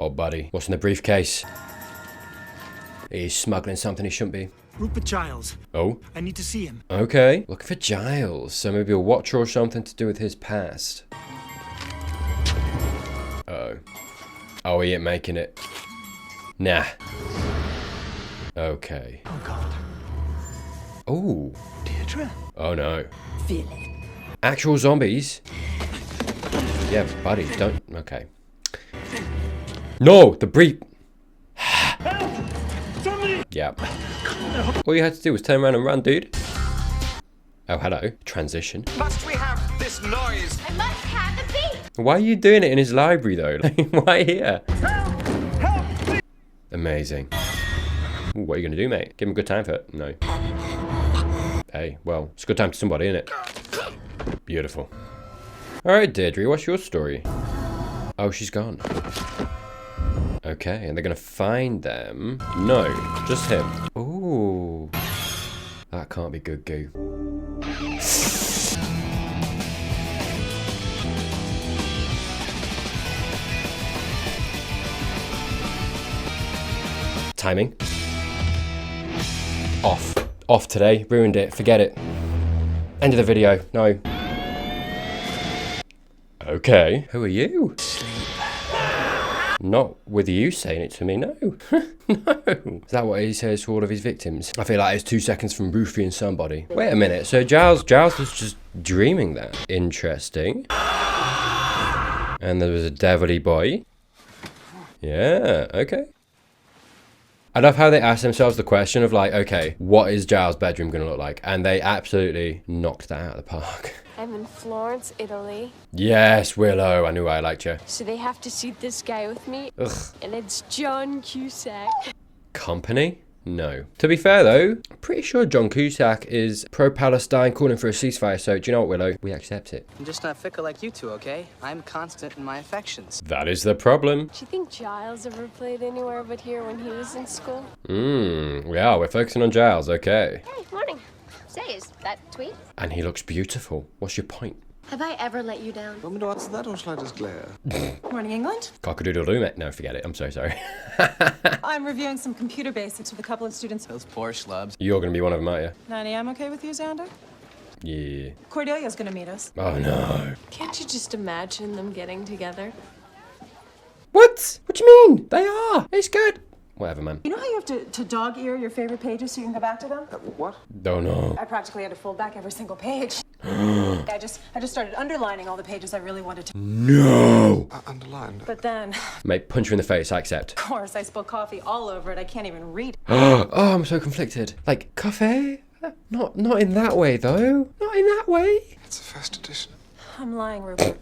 Oh, buddy. What's in the briefcase? He's smuggling something he shouldn't be. Rupert Giles. Oh? I need to see him. Okay. Looking for Giles. So maybe a watcher or something to do with his past. Uh-oh. Oh, he ain't making it. Nah. Okay. Oh, God. Oh. Deirdre? Oh, no. Feel it. Actual zombies? Yeah, buddy, don't... Okay. No! The brief... Yeah. All you had to do was turn around and run, dude. Oh, hello. Transition. Must we have this noise? I must have the beat. Why are you doing it in his library, though? Why here? Amazing. Ooh, what are you going to do, mate? Give him a good time for it? No. Hey, well, it's a good time to somebody, isn't it? Beautiful. Alright, Deirdre, what's your story? Oh, she's gone. Okay, and they're gonna find them. No, just him. Ooh. That can't be good goo. Timing. Off. Off today. Ruined it. Forget it. End of the video. No. Okay. Who are you? Not with you saying it to me, no. No. Is that what he says to all of his victims? I feel like it's 2 seconds from Buffy and somebody. Wait a minute, so Giles was just dreaming that. Interesting. And there was a devilly boy. Yeah, okay. I love how they ask themselves the question of like, okay, what is Giles' bedroom gonna look like? And they absolutely knocked that out of the park. I'm in Florence, Italy. Yes, Willow, I knew I liked you. So they have to see this guy with me. Ugh. And it's John Cusack. Company? No. To be fair though, I'm pretty sure John Cusack is pro-Palestine, calling for a ceasefire, so do you know what, Willow? We accept it. I'm just not fickle like you two, okay? I'm constant in my affections. That is the problem. Do you think Giles ever played anywhere but here when he was in school? Yeah, we're focusing on Giles, okay. Hey, morning. Say, is that tweet? And he looks beautiful. What's your point? Have I ever let you down? Moment what's that or shall I just glare? Morning, England. Cock-a-doodle-doo, mate. No, forget it. I'm so sorry. I'm reviewing some computer basics with a couple of students. Those poor schlubs. You're going to be one of them, aren't 9 a.m. okay with you, Xander? you? Yeah. Cordelia's gonna meet us. Oh, no. Can't you just imagine them getting together? What? What do you mean? They are. It's good. Whatever, man. You know how you have to dog ear your favorite pages so you can go back to them? What? Oh, no. I practically had to fold back every single page. I just started underlining all the pages I really wanted to. No. Underlined. But then, Mate, punch you in the face. I accept. of course, I spilled coffee all over it. I can't even read. Oh, I'm so conflicted. Like, cafe? Not in that way, though. Not in that way. It's a first edition. I'm lying, Rupert.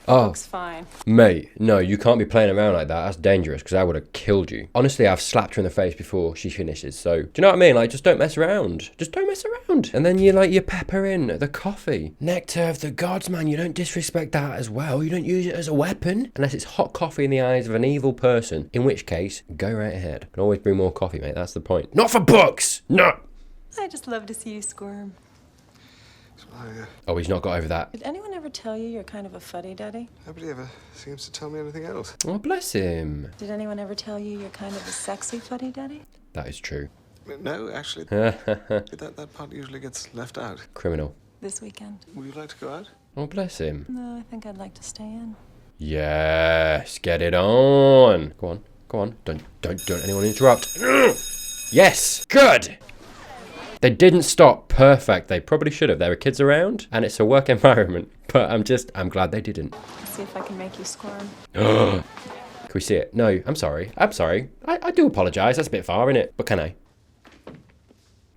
Oh, Looks fine. mate, no, you can't be playing around like that. That's dangerous, because I would have killed you. Honestly, I've slapped her in the face before she finishes, so... Do you know what I mean? Like, just don't mess around. Just don't mess around. And then you pepper in the coffee. Nectar of the gods, man. You don't disrespect that as well. You don't use it as a weapon. Unless it's hot coffee in the eyes of an evil person. In which case, go right ahead. You can always bring more coffee, mate. That's the point. Not for books! No! I just love to see you squirm. Oh, he's not got over that. Did anyone ever tell you you're kind of a fuddy-duddy? Nobody ever seems to tell me anything else. Oh, bless him. Did anyone ever tell you you're kind of a sexy fuddy-duddy? That is true. No, actually, that part usually gets left out. Criminal. This weekend? Would you like to go out? Oh, bless him. No, I think I'd like to stay in. Yes, get it on. Go on, go on. Don't anyone interrupt. Yes, good. They didn't stop. Perfect. They probably should have. There were kids around, and it's a work environment. But I'm glad they didn't. Let's see if I can make you squirm. Can we see it? No, I'm sorry. I'm sorry. I do apologise. That's a bit far, innit? But can I?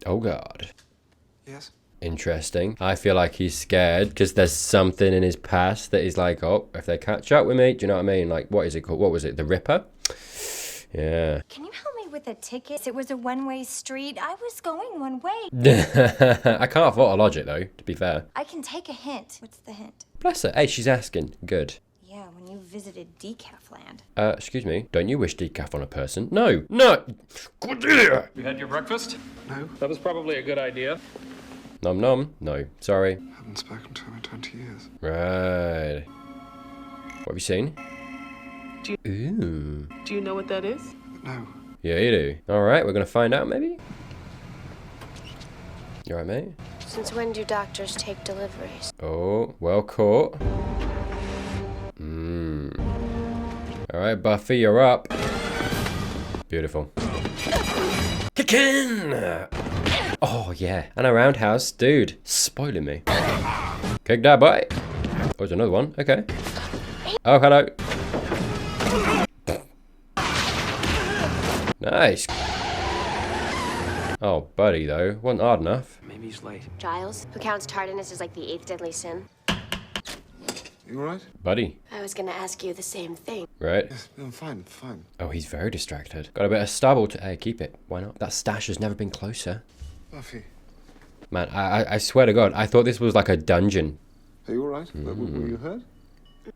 Oh, God. Yes. Interesting. I feel like he's scared because there's something in his past that he's like, oh, if they catch up with me, do you know what I mean? Like, what is it called? What was it? The Ripper? Yeah. Can you help me with a ticket? It was a one-way street. I was going one way. I can't fault her logic, though, to be fair. I can take a hint. What's the hint? Bless her. Hey, she's asking. Good. Yeah, when you visited Decaf Land. Excuse me. Don't you wish decaf on a person? No. No. Cordelia! You had your breakfast? No. That was probably a good idea. Nom nom. No. Sorry. Haven't spoken to him in 20 years. Right. What have you seen? Ooh. Do you know what that is? No. Yeah, you do. Alright, we're gonna find out maybe? You alright, mate? Since when do doctors take deliveries? Oh, well caught. Alright, Buffy, you're up. Beautiful. Kick in! Oh, yeah. And a roundhouse. Dude, spoiling me. Kick that boy. Oh, there's another one. Okay. Oh, hello. Nice. Oh, buddy, though. Wasn't hard enough. Maybe he's late. Giles, who counts tardiness as like the 8th deadly sin? You all right? Buddy. I was gonna ask you the same thing. Right? Yes, I'm fine, fine. Oh, he's very distracted. Got a bit of stubble to... Hey, keep it. Why not? That stash has never been closer. Buffy, Man, I swear to God, I thought this was like a dungeon. are you all right? Were you hurt?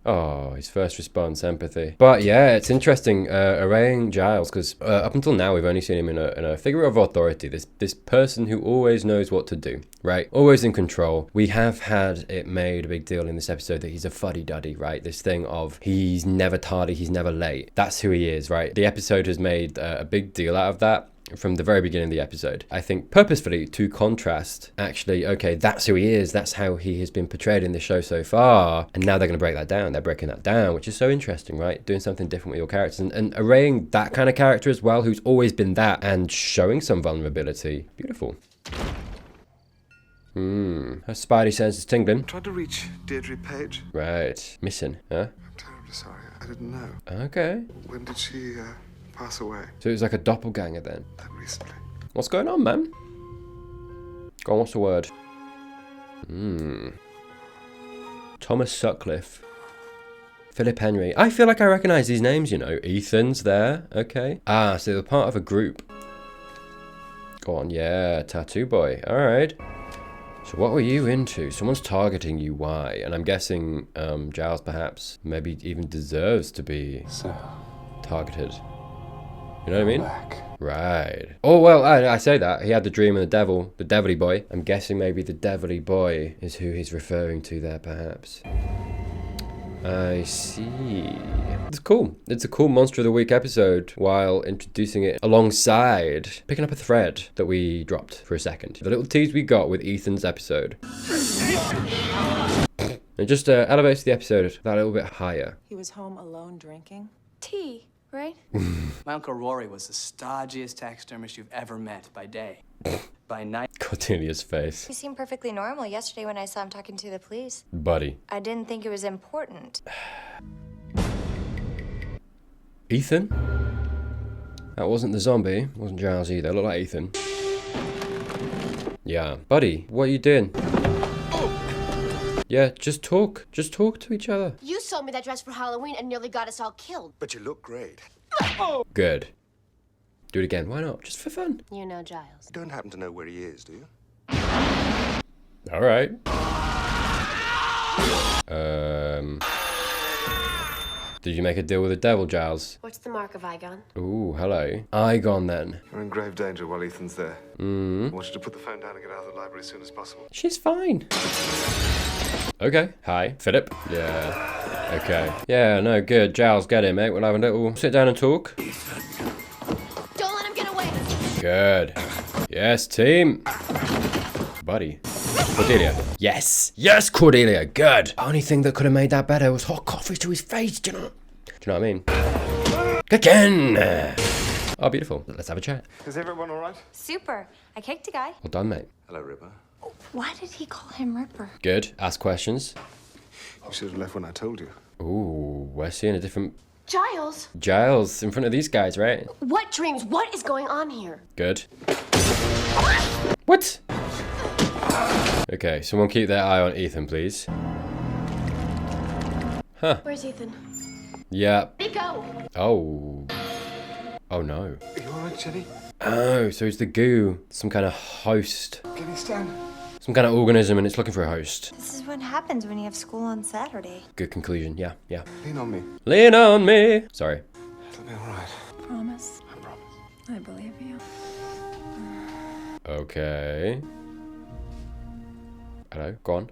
Oh, his first response, empathy. But yeah, it's interesting arraying Giles, because up until now we've only seen him in a figure of authority, this person who always knows what to do, right? Always in control. We have had it made a big deal in this episode that he's a fuddy-duddy, right? This thing of he's never tardy, he's never late. That's who he is, right? The episode has made a big deal out of that from the very beginning of the episode. I think purposefully to contrast, actually, okay, that's who he is, that's how he has been portrayed in the show so far, and now they're going to break that down. They're breaking that down, which is so interesting, right? Doing something different with your characters and arraying that kind of character as well, who's always been that, and showing some vulnerability. Beautiful. Her spidey sense is tingling. Tried to reach Deirdre Page. Right. Missing, huh? I'm terribly sorry. I didn't know. Okay. When did she pass away? So it was like a doppelganger then. That recently. What's going on, man? Go on, what's the word? Thomas Sutcliffe. Philip Henry. I feel like I recognise these names, you know. Ethan's there. Okay. Ah, so they're part of a group. Go on, yeah. Tattoo boy. Alright. So what were you into? Someone's targeting you. Why? And I'm guessing Giles perhaps maybe even deserves to be targeted. You know what I mean? Back. Right. Oh, well, I say that. He had the dream of the devil, the devilly boy. I'm guessing maybe the devilly boy is who he's referring to there, perhaps. I see. It's cool. It's a cool Monster of the Week episode while introducing it alongside picking up a thread that we dropped for a second. The little tease we got with Ethan's episode. It just elevates the episode that little bit higher. He was home alone drinking. Tea, right? My Uncle Rory was the stodgiest taxidermist you've ever met by day. By night. Cordelia's face. He seemed perfectly normal yesterday when I saw him talking to the police. Buddy. I didn't think it was important. Ethan? That wasn't the zombie. It wasn't Giles either. It looked like Ethan. Yeah. Buddy, what are you doing? Yeah, just talk. Just talk to each other. You sold me that dress for Halloween and nearly got us all killed. But you look great. Good. Do it again. Why not? Just for fun. You know Giles. You don't happen to know where he is, do you? All right. Did you make a deal with the devil, Giles? What's the mark of Igon? Ooh, hello. Igon, then. You're in grave danger while Ethan's there. I want you to put the phone down and get out of the library as soon as possible. She's fine. Okay. Hi, Philip. Yeah. Okay. Yeah, no, good. Giles, get in, mate. We'll have a little sit down and talk. Don't let him get away! Good. Yes, team. Buddy. Cordelia. Yes. Yes, Cordelia. Good. Only thing that could have made that better was hot coffee to his face. Do you know what I mean? Again. Oh, beautiful. Let's have a chat. Is everyone all right? Super. I kicked a guy. Well done, mate. Hello, Ripper. Why did he call him Ripper? Good. Ask questions. You should have left when I told you. Ooh, we're seeing a different Giles! Giles in front of these guys, right? What dreams? What is going on here? Good. What? Okay, someone keep their eye on Ethan, please. Huh. Where's Ethan? Yeah. Where'd he go? Oh. Oh no. Are you all right, Jenny? Oh, so it's the goo. Some kind of host. Can you stand? Some kind of organism and it's looking for a host. This is what happens when you have school on Saturday. Good conclusion. Yeah, yeah. Lean on me. Lean on me. Sorry. It'll be all right. Promise. I promise. I believe you. Okay. Hello, go on.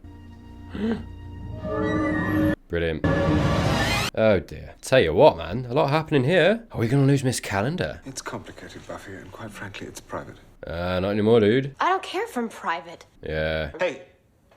Brilliant. Oh dear. Tell you what, man, a lot happening here. Are we gonna lose Miss Calendar? It's complicated, Buffy, and quite frankly, it's private. Not anymore, dude. I don't care if I'm private. Yeah. Hey,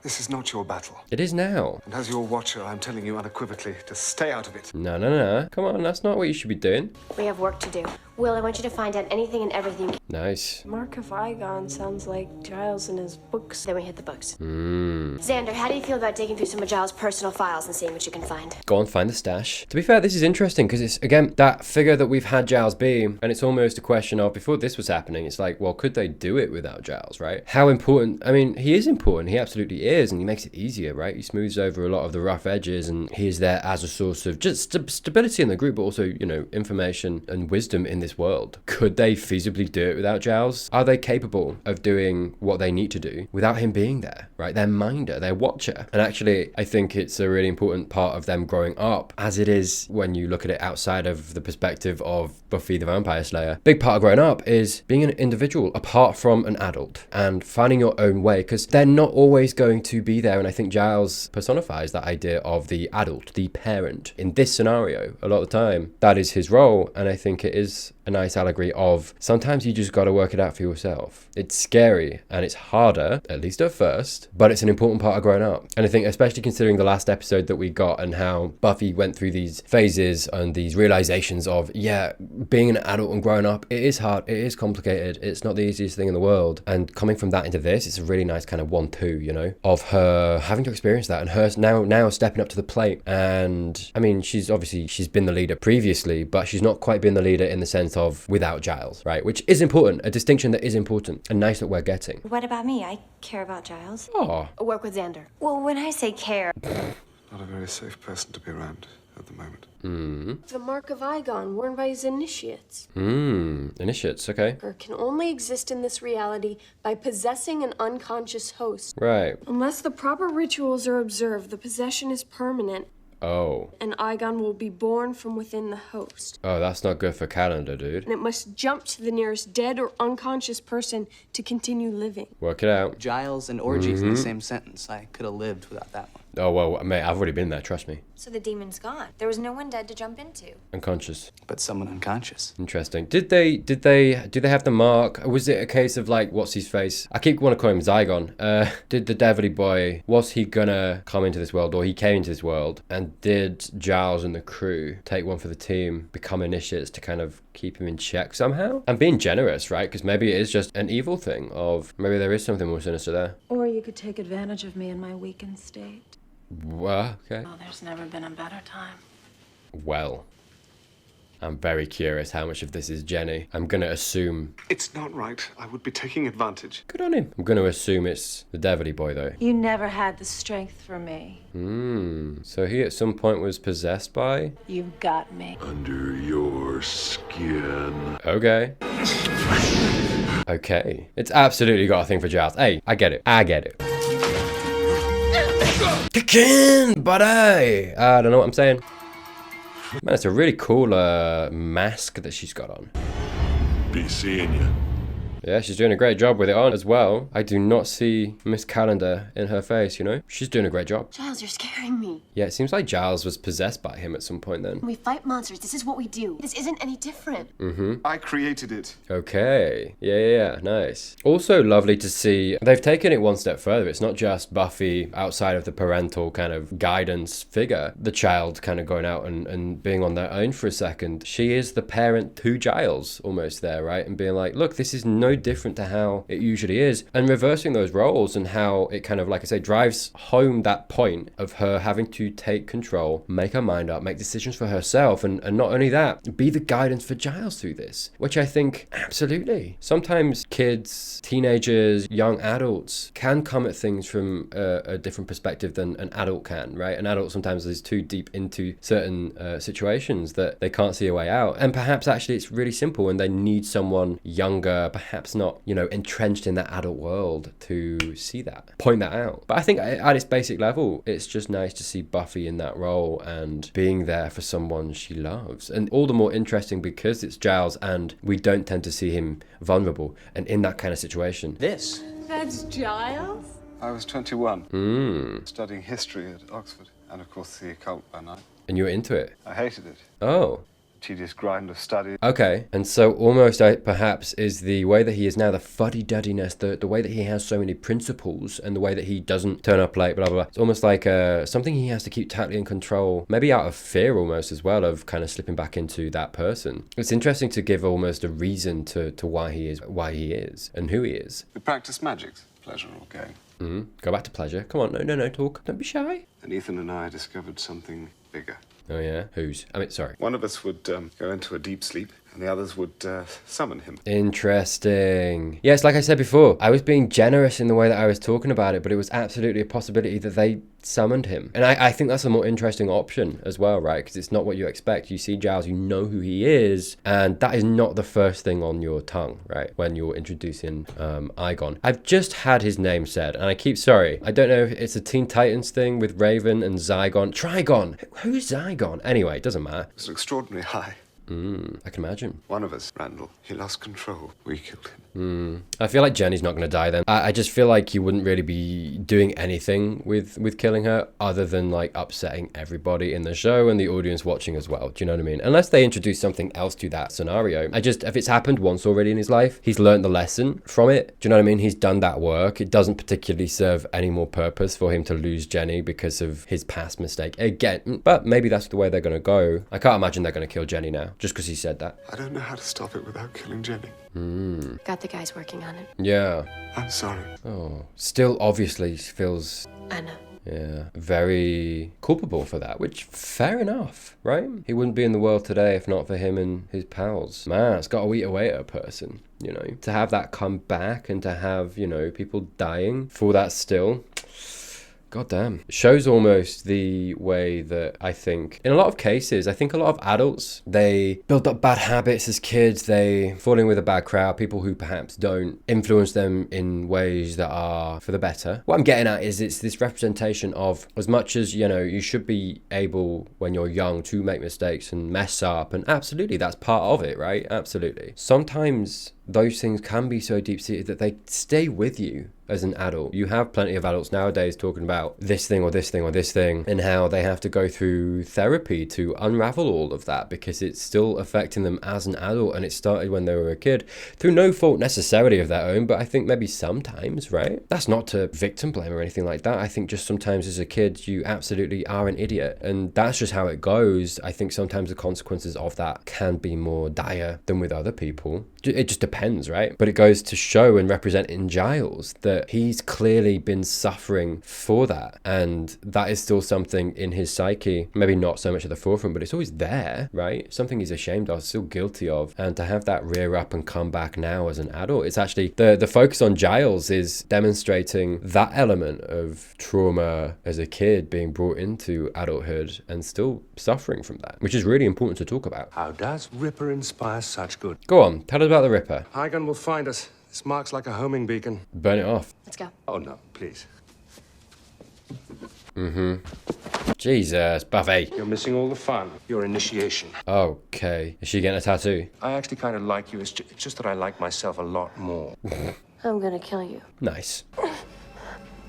this is not your battle. It is now. And as your watcher, I'm telling you unequivocally to stay out of it. No. Come on, that's not what you should be doing. We have work to do. Will, I want you to find out anything and everything. Nice. Mark of Igon sounds like Giles and his books. Then we hit the books. Hmm. Xander, how do you feel about digging through some of Giles' personal files and seeing what you can find? Go on, find the stash. To be fair, this is interesting because it's, again, that figure that we've had Giles be, and it's almost a question of, before this was happening, it's like, well, could they do it without Giles, right? How important, I mean, he is important, he absolutely is, and he makes it easier, right? He smooths over a lot of the rough edges, and he is there as a source of just stability in the group, but also, you know, information and wisdom in this world. Could they feasibly do it without Giles? Are they capable of doing what they need to do without him being there, right? Their minder, their watcher. And actually, I think it's a really important part of them growing up, as it is when you look at it outside of the perspective of Buffy the Vampire Slayer. Big part of growing up is being an individual apart from an adult and finding your own way, because they're not always going to be there. And I think Giles personifies that idea of the adult, the parent. In this scenario, a lot of the time, that is his role. And I think it is a nice allegory of sometimes you just got to work it out for yourself. It's scary and it's harder, at least at first, but it's an important part of growing up. And I think especially considering the last episode that we got and how Buffy went through these phases and these realizations of, yeah, being an adult and growing up, it is hard, it is complicated, it's not the easiest thing in the world. And coming from that into this, it's a really nice kind of 1-2, you know, of her having to experience that and her now stepping up to the plate. And I mean, she's been the leader previously, but she's not quite been the leader in the sense of without Giles, right? Which is important, a distinction that is important and nice that we're getting. What about me? I care about Giles. Oh, Work with Xander. Well, when I say care, Not a very safe person to be around at the moment. The Mark of Igon, worn by his initiates. initiates, okay. Can only exist in this reality by possessing an unconscious host. Right. Unless the proper rituals are observed, the possession is permanent. Oh. An Igon will be born from within the host. Oh, that's not good for Calendar, dude. And it must jump to the nearest dead or unconscious person to continue living. Work it out. Giles and orgies in the same sentence. I could have lived without that one. Oh, well, mate, I've already been there, trust me. so the demon's gone. There was no one dead to jump into. Unconscious. But someone unconscious. Interesting. Do they have the mark? Was it a case of like, what's his face? I keep want to call him Zygon. Did the Devilly boy, was he gonna come into this world, or he came into this world, and did Giles and the crew take one for the team, become initiates to kind of keep him in check somehow? I'm being generous, right? Because maybe it is just an evil thing of, maybe there is something more sinister there. Or you could take advantage of me in my weakened state. Well, okay. Oh, there's never been a better time. Well, I'm very curious how much of this is Jenny. I'm going to assume... It's not right. I would be taking advantage. Good on him. I'm going to assume it's the Devilly boy, though. You never had the strength for me. So he at some point was possessed by... You've got me. Under your skin. Okay. Okay. It's absolutely got a thing for Giles. Hey, I get it. I get it. Kick in, buddy! I don't know what I'm saying. Man, it's a really cool mask that she's got on. Be seeing you. Yeah, she's doing a great job with it on as well. I do not see Miss Calendar in her face, you know? She's doing a great job. Giles, you're scaring me. Yeah, it seems like Giles was possessed by him at some point then. We fight monsters. This is what we do. This isn't any different. I created it. Okay. Yeah, nice. Also lovely to see they've taken it one step further. It's not just Buffy outside of the parental kind of guidance figure, the child kind of going out and being on their own for a second. She is the parent to Giles almost there, right? And being like, look, this is no different to how it usually is, and reversing those roles, and how it kind of, like I say, drives home that point of her having to take control, make her mind up, make decisions for herself, and not only that, be the guidance for Giles through this, which I think absolutely. Sometimes kids, teenagers, young adults can come at things from a different perspective than an adult can, right? An adult sometimes is too deep into certain situations that they can't see a way out, and perhaps actually it's really simple and they need someone younger, perhaps not, you know, entrenched in that adult world to see that, point that out. But I think at its basic level, it's just nice to see Buffy in that role and being there for someone she loves. And all the more interesting because it's Giles and we don't tend to see him vulnerable and in that kind of situation. This. That's Giles? I was 21, studying history at Oxford, and of course the occult by night. And you were into it? I hated it. Oh. Tedious grind of study. Okay, and so almost perhaps is the way that he is now, the fuddy-duddiness, the way that he has so many principles, and the way that he doesn't turn up late, blah, blah, blah. It's almost like something he has to keep tightly in control, maybe out of fear almost as well, of kind of slipping back into that person. It's interesting to give almost a reason to why he is, and who he is. We practice magics, pleasure or gain. Go back to pleasure. Come on, no, talk. Don't be shy. And Ethan and I discovered something bigger. Oh yeah? Whose? I mean, sorry. One of us would go into a deep sleep, and the others would summon him. Interesting. Yes, like I said before, I was being generous in the way that I was talking about it, but it was absolutely a possibility that they summoned him. And I think that's a more interesting option as well, right? Because it's not what you expect. You see Giles, you know who he is, and that is not the first thing on your tongue, right? When you're introducing Igon. I've just had his name said, and I keep sorry. I don't know if it's a Teen Titans thing with Raven and Zygon. Trigon! Who's Zygon? Anyway, it doesn't matter. It was an extraordinary high. I can imagine. One of us, Randall, he lost control. We killed him. I feel like Jenny's not going to die then. I just feel like you wouldn't really be doing anything with killing her other than like upsetting everybody in the show and the audience watching as well. Do you know what I mean? Unless they introduce something else to that scenario. If it's happened once already in his life, he's learned the lesson from it. Do you know what I mean? He's done that work. It doesn't particularly serve any more purpose for him to lose Jenny because of his past mistake. Again, but maybe that's the way they're going to go. I can't imagine they're going to kill Jenny now just because he said that. I don't know how to stop it without killing Jenny. Got the guys working on it. Yeah. I'm sorry. Oh, still obviously feels... I know. Yeah, very culpable for that, which fair enough, right? He wouldn't be in the world today if not for him and his pals. Man, it's got to eat away at a person, you know, to have that come back and to have, you know, people dying for that still. God damn. It shows almost the way that I think, in a lot of cases, I think a lot of adults, they build up bad habits as kids, they fall in with a bad crowd, people who perhaps don't influence them in ways that are for the better. What I'm getting at is it's this representation of, as much as, you know, you should be able when you're young to make mistakes and mess up, and absolutely that's part of it, right? Absolutely. Sometimes those things can be so deep-seated that they stay with you as an adult. You have plenty of adults nowadays talking about this thing or this thing or this thing and how they have to go through therapy to unravel all of that because it's still affecting them as an adult, and it started when they were a kid through no fault necessarily of their own, but I think maybe sometimes, right? That's not to victim blame or anything like that. I think just sometimes as a kid you absolutely are an idiot, and that's just how it goes. I think sometimes the consequences of that can be more dire than with other people. It just depends, right? But it goes to show and represent in Giles that he's clearly been suffering for that, and that is still something in his psyche, maybe not so much at the forefront, but it's always there, right? Something he's ashamed of, still guilty of, and to have that rear up and come back now as an adult, it's actually the focus on Giles is demonstrating that element of trauma as a kid being brought into adulthood and still suffering from that, which is really important to talk about. How does Ripper inspire such good? Go on, tell us about the Ripper. Igon will find us. This marks like a homing beacon. Burn it off. Let's go. Oh, no, please. Jesus, Buffy. You're missing all the fun. Your initiation. Okay. Is she getting a tattoo? I actually kind of like you. It's just that I like myself a lot more. I'm gonna kill you. Nice.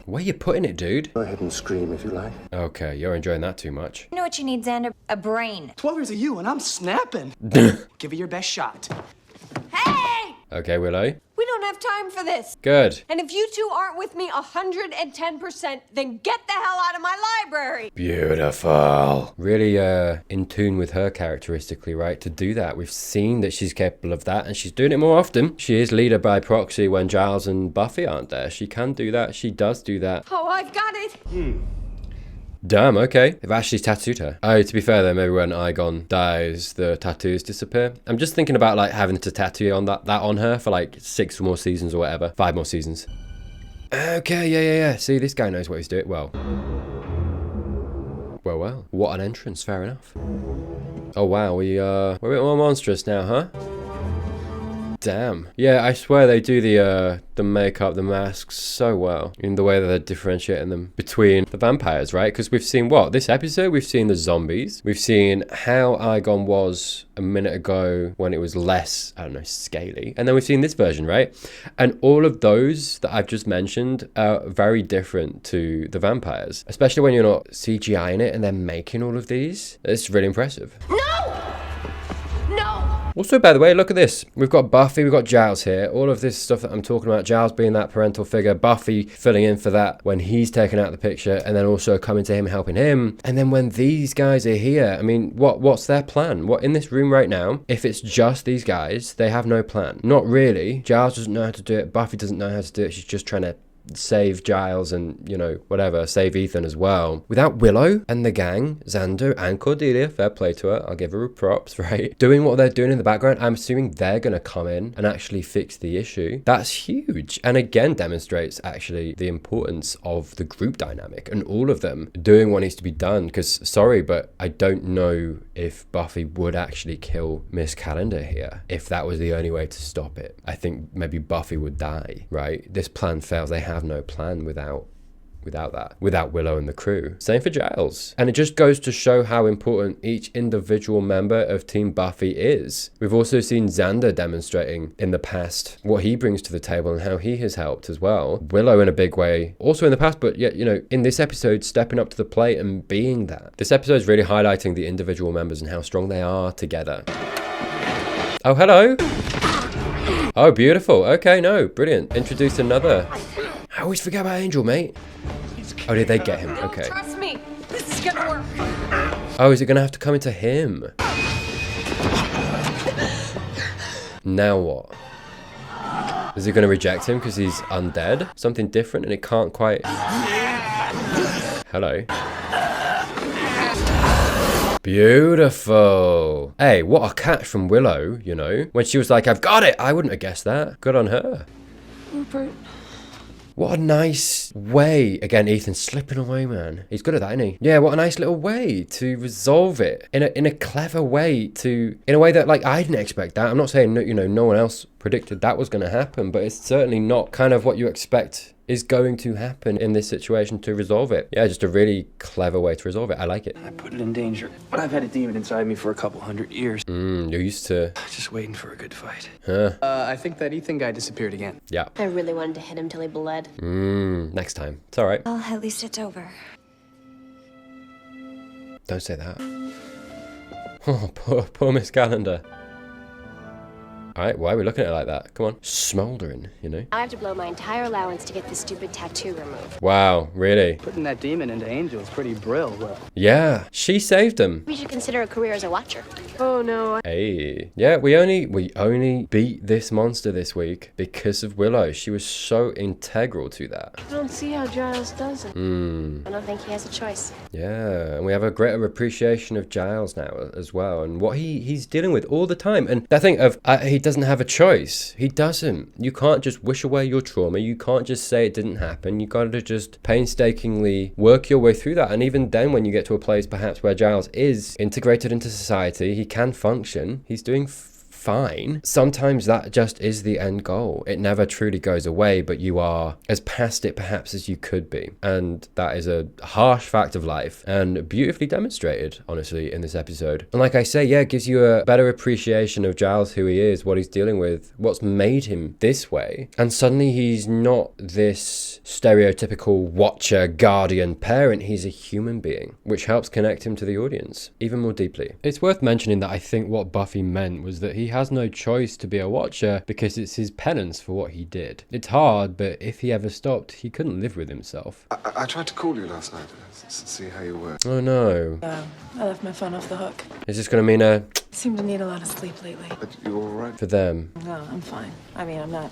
Where you putting it, dude? Go ahead and scream if you like. Okay, you're enjoying that too much. You know what you need, Xander? A brain. 12 years of you, and I'm snapping. Give it your best shot. Hey! Okay, Willow. We don't have time for this. Good. And if you two aren't with me 110%, then get the hell out of my library. Beautiful. Really in tune with her characteristically, right? To do that. We've seen that she's capable of that, and she's doing it more often. She is leader by proxy when Giles and Buffy aren't there. She can do that. She does do that. Oh, I've got it. Damn, okay. They've actually tattooed her. Oh, to be fair though, maybe when Igon dies, the tattoos disappear. I'm just thinking about like having to tattoo on that on her for like 6 more seasons or whatever. 5 more seasons. Okay, yeah. See, this guy knows what he's doing. Well. What an entrance, fair enough. Oh wow, we're a bit more monstrous now, huh? Damn. Yeah, I swear they do the makeup, the masks so well in the way that they're differentiating them between the vampires, right? Because we've seen what? This episode, we've seen the zombies. We've seen how Igon was a minute ago when it was less, I don't know, scaly. And then we've seen this version, right? And all of those that I've just mentioned are very different to the vampires, especially when you're not CGIing it and they're making all of these. It's really impressive. Also, by the way, look at this. We've got Buffy, we've got Giles here. All of this stuff that I'm talking about, Giles being that parental figure, Buffy filling in for that when he's taken out the picture, and then also coming to him, helping him. And then when these guys are here, I mean, what's their plan? What in this room right now, if it's just these guys, they have no plan. Not really. Giles doesn't know how to do it. Buffy doesn't know how to do it. She's just trying to save Giles and, you know, whatever, save Ethan as well. Without Willow and the gang, Xander and Cordelia, fair play to her, I'll give her props, right? Doing what they're doing in the background, I'm assuming they're going to come in and actually fix the issue. That's huge. And again, demonstrates actually the importance of the group dynamic and all of them doing what needs to be done. Because, sorry, but I don't know if Buffy would actually kill Miss Calendar here if that was the only way to stop it. I think maybe Buffy would die, right? This plan fails. They have no plan without Willow and the crew. Same for Giles. And it just goes to show how important each individual member of Team Buffy is. We've also seen Xander demonstrating in the past what he brings to the table and how he has helped as well. Willow in a big way, also in the past, but yet, you know, in this episode, stepping up to the plate and being that. This episode is really highlighting the individual members and how strong they are together. Oh, hello. Oh, beautiful. Okay, no, brilliant. Introduce another. I always forget about Angel, mate. Oh, did they get him? Okay. Trust me, this is gonna work. Oh, is it gonna have to come into him? Now what? Is he gonna reject him because he's undead? Something different and it can't quite... Hello. Beautiful. Hey, what a catch from Willow, you know? When she was like, I've got it! I wouldn't have guessed that. Good on her. Rupert. What a nice way. Again, Ethan's slipping away, man. He's good at that, isn't he? Yeah, what a nice little way to resolve it. In a clever way in a way that, like, I didn't expect that. I'm not saying, you know, no one else predicted that was going to happen, but it's certainly not kind of what you expect is going to happen in this situation to resolve it. Yeah, just a really clever way to resolve it. I like it. I put it in danger, but I've had a demon inside me for a couple 100 years. You're used to... Just waiting for a good fight. Huh. I think that Ethan guy disappeared again. Yeah. I really wanted to hit him till he bled. Next time. It's all right. Well, at least it's over. Don't say that. Oh, poor Miss Calendar. Alright, why are we looking at it like that? Come on. Smouldering, you know? I have to blow my entire allowance to get this stupid tattoo removed. Wow, really? Putting that demon into Angel is pretty brill, though. Yeah, she saved him. We should consider a career as a watcher. Oh no. Hey. Yeah, we only beat this monster this week because of Willow. She was so integral to that. I don't see how Giles does it. I don't think he has a choice. Yeah, and we have a greater appreciation of Giles now as well, and what he's dealing with all the time. And that thing of he doesn't have a choice. He doesn't. You can't just wish away your trauma. You can't just say it didn't happen. You got to just painstakingly work your way through that. And even then, when you get to a place perhaps where Giles is integrated into society, he can function. He's doing fine. Sometimes that just is the end goal. It never truly goes away, but you are as past it perhaps as you could be. And that is a harsh fact of life and beautifully demonstrated, honestly, in this episode. And like I say, yeah, it gives you a better appreciation of Giles, who he is, what he's dealing with, what's made him this way. And suddenly he's not this stereotypical watcher, guardian, parent. He's a human being, which helps connect him to the audience even more deeply. It's worth mentioning that I think what Buffy meant was that he has no choice to be a watcher because it's his penance for what he did. It's hard, but if he ever stopped, he couldn't live with himself. I tried to call you last night to see how you were. Oh no. I left my phone off the hook. Is this going to mean a... I seem to need a lot of sleep lately. But you all right? for them? No, I'm fine. I mean, I'm not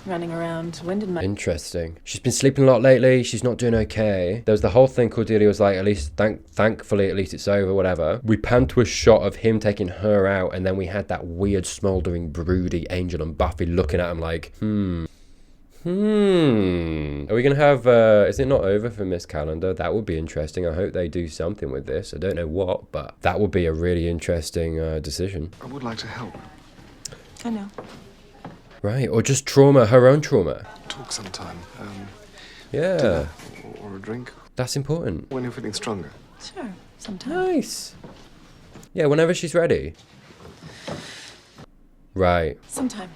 running around winded my... Interesting. She's been sleeping a lot lately. She's not doing okay. There was the whole thing Cordelia was like, at least thankfully, at least it's over, whatever. We panned to a shot of him taking her out, and then we had that weird, smouldering, broody Angel and Buffy looking at him like, Are we going to have, is it not over for Miss Calendar? That would be interesting. I hope they do something with this. I don't know what, but that would be a really interesting decision. I would like to help. I know. Right, or just trauma, her own trauma. Talk sometime. Yeah, Dinner or a drink. that's important. When you're feeling stronger. Sure, sometime. Nice. Yeah, whenever she's ready. Right. Sometime.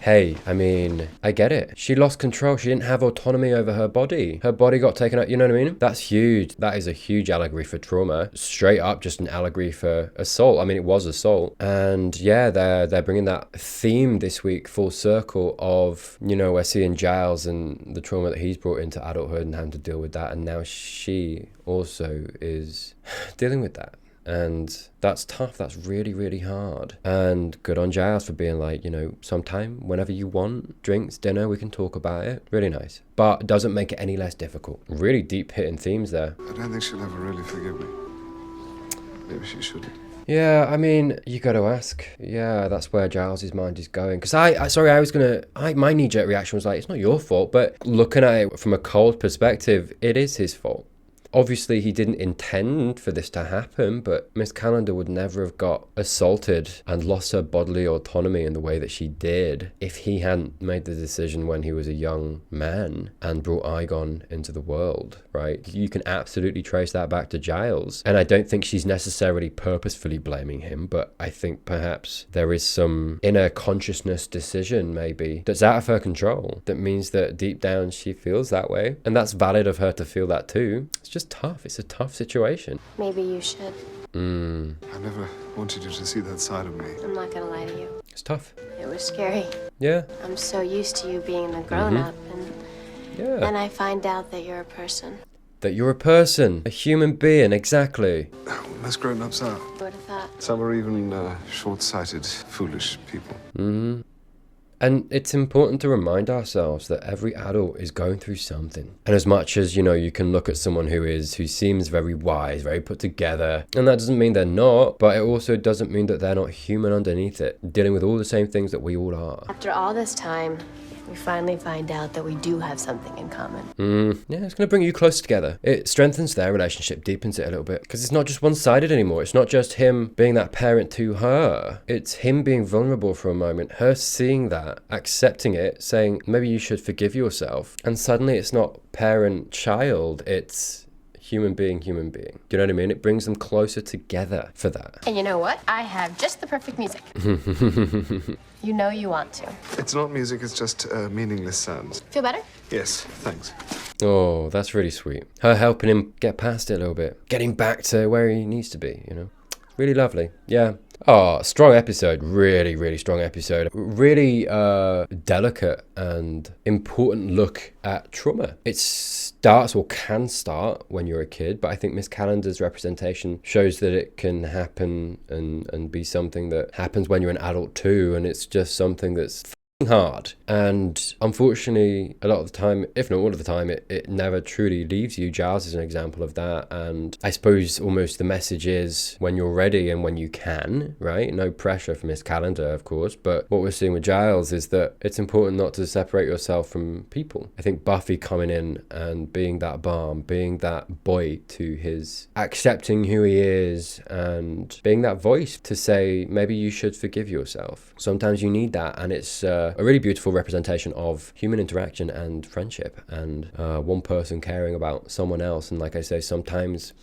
Hey, I mean, I get it. She lost control. She didn't have autonomy over her body. Her body got taken out. You know what I mean? That's huge. That is a huge allegory for trauma. Straight up, just an allegory for assault. I mean, it was assault. And yeah, they're bringing that theme this week full circle of, you know, we're seeing Giles and the trauma that he's brought into adulthood and having to deal with that. And now she also is dealing with that. And that's tough. That's really, really hard. And good on Giles for being like, you know, sometime, whenever you want, drinks, dinner, we can talk about it. Really nice. But it doesn't make it any less difficult. Really deep hitting themes there. I don't think she'll ever really forgive me. Maybe she shouldn't. Yeah, I mean, you got to ask. Yeah, that's where Giles' mind is going. Because my knee-jerk reaction was like, it's not your fault. But looking at it from a cold perspective, it is his fault. Obviously, he didn't intend for this to happen, but Miss Calendar would never have got assaulted and lost her bodily autonomy in the way that she did if he hadn't made the decision when he was a young man and brought Igon into the world, right? You can absolutely trace that back to Giles. And I don't think she's necessarily purposefully blaming him, but I think perhaps there is some inner consciousness decision maybe that's out of her control that means that deep down she feels that way. And that's valid of her to feel that too. It's just tough. It's a tough situation. Maybe you should. I never wanted you to see that side of me. I'm not gonna lie to you. It's tough. It was scary. Yeah. I'm so used to you being the grown-up, and Yeah. then I find out that you're a person. That you're a person, a human being, exactly. Most grown-ups are. Would have thought. Some are even short-sighted, foolish people. And it's important to remind ourselves that every adult is going through something. And as much as, you know, you can look at someone who seems very wise, very put together, and that doesn't mean they're not, but it also doesn't mean that they're not human underneath it, dealing with all the same things that we all are. After all this time, we finally find out that we do have something in common. Yeah, it's going to bring you closer together. It strengthens their relationship, deepens it a little bit, because it's not just one-sided anymore. It's not just him being that parent to her. It's him being vulnerable for a moment, her seeing that, accepting it, saying, maybe you should forgive yourself. And suddenly it's not parent-child, it's human being. Do you know what I mean? It brings them closer together for that. And you know what? I have just the perfect music. You know you want to. It's not music, it's just meaningless sounds. Feel better? Yes, thanks. Oh, that's really sweet. Her helping him get past it a little bit. Getting back to where he needs to be, you know? Really lovely. Yeah. Oh, strong episode. Really, really strong episode. Really delicate and important look at trauma. It starts or can start when you're a kid, but I think Miss Calendar's representation shows that it can happen and be something that happens when you're an adult too, and it's just something that's hard. And unfortunately, a lot of the time, if not all of the time, it never truly leaves you. Giles is an example of that. And I suppose almost the message is when you're ready and when you can, right? No pressure from Miss Calendar, of course. But what we're seeing with Giles is that it's important not to separate yourself from people. I think Buffy coming in and being that balm, being that boy to his, accepting who he is and being that voice to say, maybe you should forgive yourself. Sometimes you need that. And it's a really beautiful representation of human interaction and friendship and one person caring about someone else. And like I say, sometimes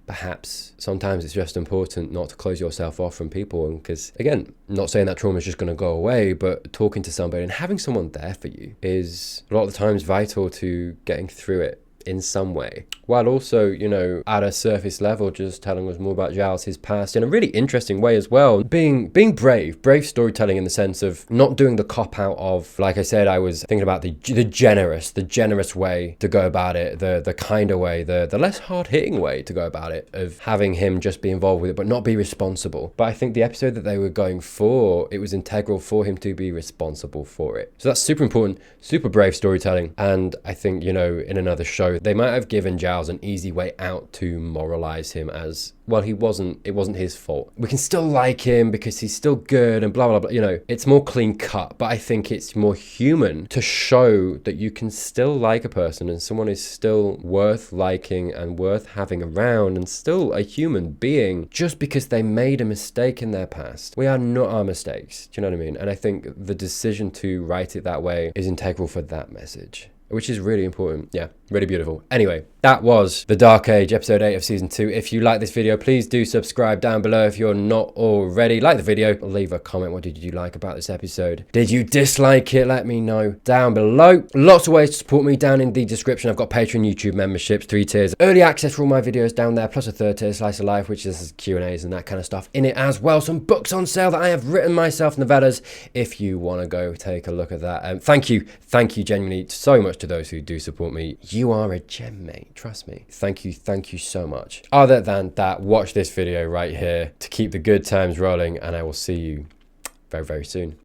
it's just important not to close yourself off from people. And because, again, not saying that trauma is just going to go away, but talking to somebody and having someone there for you is a lot of the times vital to getting through it in some way, while also, you know, at a surface level, just telling us more about Giles, his past, in a really interesting way as well. Being brave storytelling in the sense of not doing the cop-out of, like I said, I was thinking about the generous way to go about it, the kinder way, the less hard-hitting way to go about it, of having him just be involved with it, but not be responsible. But I think the episode that they were going for, it was integral for him to be responsible for it. So that's super important, super brave storytelling. And I think, you know, in another show, So they might have given Giles an easy way out to moralize him as, well, it wasn't his fault. We can still like him because he's still good and blah, blah, blah. You know, it's more clean cut, but I think it's more human to show that you can still like a person and someone is still worth liking and worth having around and still a human being just because they made a mistake in their past. We are not our mistakes. Do you know what I mean? And I think the decision to write it that way is integral for that message, which is really important. Yeah, really beautiful. Anyway, that was The Dark Age, episode 8 of season 2. If you like this video, please do subscribe down below if you're not already. Like the video, leave a comment. What did you like about this episode? Did you dislike it? Let me know down below. Lots of ways to support me down in the description. I've got Patreon, YouTube memberships, 3 tiers, early access for all my videos down there, plus a 3rd tier, Slice of Life, which is Q&As and that kind of stuff in it as well. Some books on sale that I have written myself, novellas, if you want to go take a look at that. Thank you genuinely so much to those who do support me. You are a gem, mate. Trust me. Thank you so much. Other than that, watch this video right here to keep the good times rolling, and I will see you very, very soon.